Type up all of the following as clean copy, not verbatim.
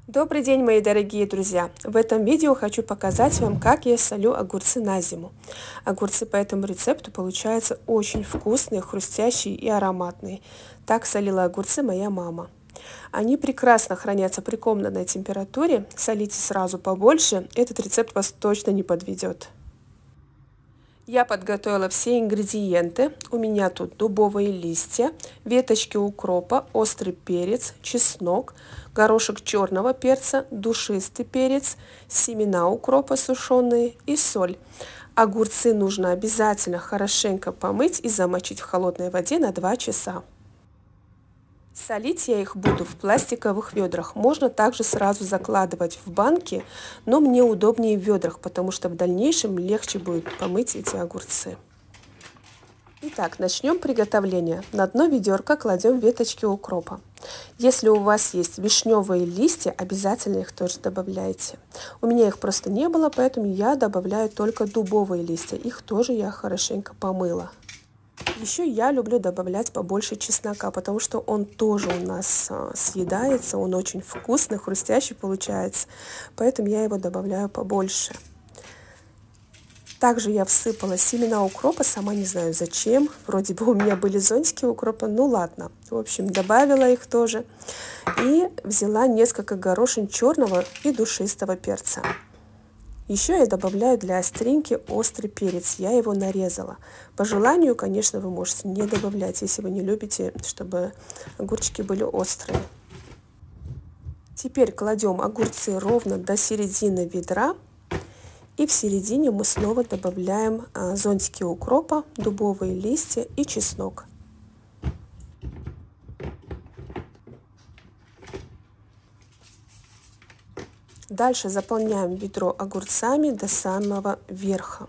Добрый день, мои дорогие друзья! В этом видео хочу показать вам, как я солю огурцы на зиму. Огурцы по этому рецепту получаются очень вкусные, хрустящие и ароматные. Так солила огурцы моя мама. Они прекрасно хранятся при комнатной температуре. Солите сразу побольше, этот рецепт вас точно не подведет. Я подготовила все ингредиенты. У меня тут дубовые листья, веточки укропа, острый перец, чеснок, горошек черного перца, душистый перец, семена укропа сушеные и соль. Огурцы нужно обязательно хорошенько помыть и замочить в холодной воде на 2 часа. Солить я их буду в пластиковых ведрах. Можно также сразу закладывать в банки, но мне удобнее в ведрах, потому что в дальнейшем легче будет помыть эти огурцы. Итак, начнем приготовление. На дно ведерка кладем веточки укропа. Если у вас есть вишневые листья, обязательно их тоже добавляйте. У меня их просто не было, поэтому я добавляю только дубовые листья. Их тоже я хорошенько помыла. Еще я люблю добавлять побольше чеснока, потому что он тоже у нас съедается, он очень вкусный, хрустящий получается, поэтому я его добавляю побольше. Также я всыпала семена укропа, сама не знаю зачем, вроде бы у меня были зонтики укропа, ну ладно. В общем, добавила их тоже и взяла несколько горошин черного и душистого перца. Еще я добавляю для остринки острый перец, я его нарезала. По желанию, конечно, вы можете не добавлять, если вы не любите, чтобы огурчики были острые. Теперь кладем огурцы ровно до середины ведра. И в середине мы снова добавляем зонтики укропа, дубовые листья и чеснок. Дальше заполняем ведро огурцами до самого верха.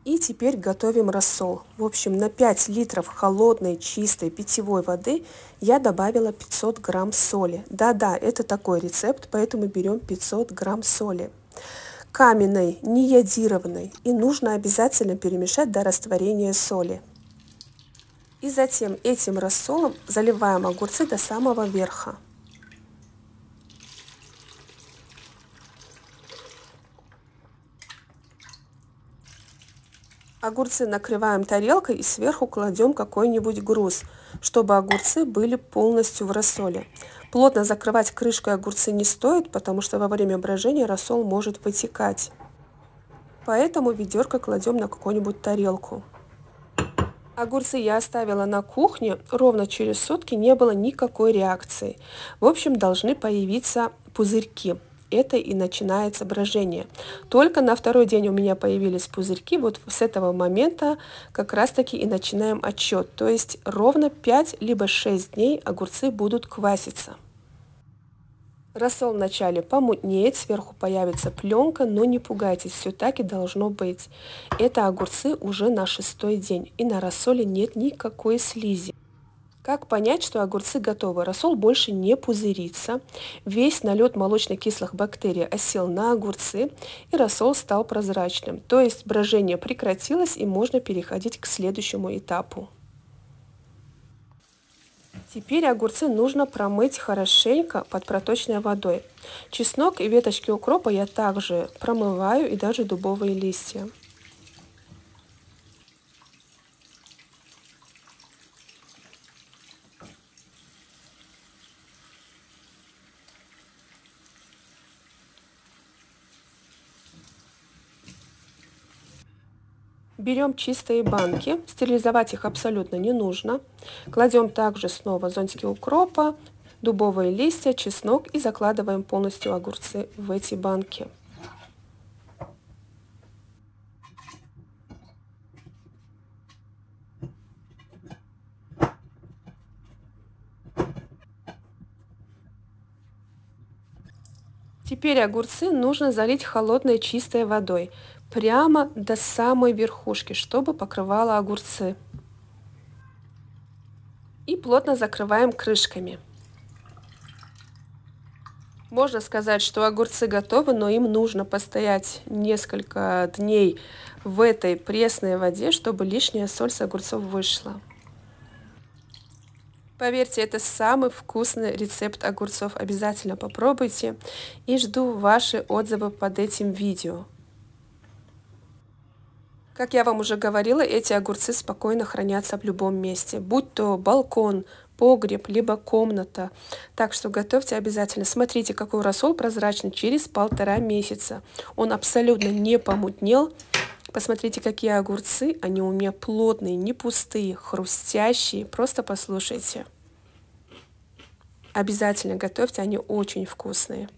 И теперь готовим рассол. В общем, на 5 литров холодной, чистой питьевой воды я добавила 500 грамм соли. Да-да, это такой рецепт, поэтому берем 500 грамм соли. Каменной, не йодированной, и нужно обязательно перемешать до растворения соли. И затем этим рассолом заливаем огурцы до самого верха. Огурцы накрываем тарелкой и сверху кладем какой-нибудь груз, чтобы огурцы были полностью в рассоле. Плотно закрывать крышкой огурцы не стоит, потому что во время брожения рассол может вытекать. Поэтому ведерко кладем на какую-нибудь тарелку. Огурцы я оставила на кухне, ровно через сутки не было никакой реакции. В общем, должны появиться пузырьки. Это и начинается брожение. Только на второй день у меня появились пузырьки, вот с этого момента как раз таки и начинаем отсчет. То есть ровно 5 либо 6 дней огурцы будут кваситься. Рассол вначале помутнеет, сверху появится пленка, но не пугайтесь, все так и должно быть. Это огурцы уже на 6-й день, и на рассоле нет никакой слизи. Как понять, что огурцы готовы? Рассол больше не пузырится, весь налет молочно-кислых бактерий осел на огурцы, и рассол стал прозрачным. То есть брожение прекратилось, и можно переходить к следующему этапу. Теперь огурцы нужно промыть хорошенько под проточной водой. Чеснок и веточки укропа я также промываю, и даже дубовые листья. Берем чистые банки, стерилизовать их абсолютно не нужно. Кладем также снова зонтики укропа, дубовые листья, чеснок и закладываем полностью огурцы в эти банки. Теперь огурцы нужно залить холодной чистой водой прямо до самой верхушки, чтобы покрывало огурцы. И плотно закрываем крышками. Можно сказать, что огурцы готовы, но им нужно постоять несколько дней в этой пресной воде, чтобы лишняя соль с огурцов вышла. Поверьте, это самый вкусный рецепт огурцов. Обязательно попробуйте и жду ваши отзывы под этим видео. Как я вам уже говорила, эти огурцы спокойно хранятся в любом месте, будь то балкон, погреб, либо комната. Так что готовьте обязательно. Смотрите, какой рассол прозрачный через 1,5 месяца. Он абсолютно не помутнел. Посмотрите, какие огурцы. Они у меня плотные, не пустые, хрустящие. Просто послушайте. Обязательно готовьте, они очень вкусные.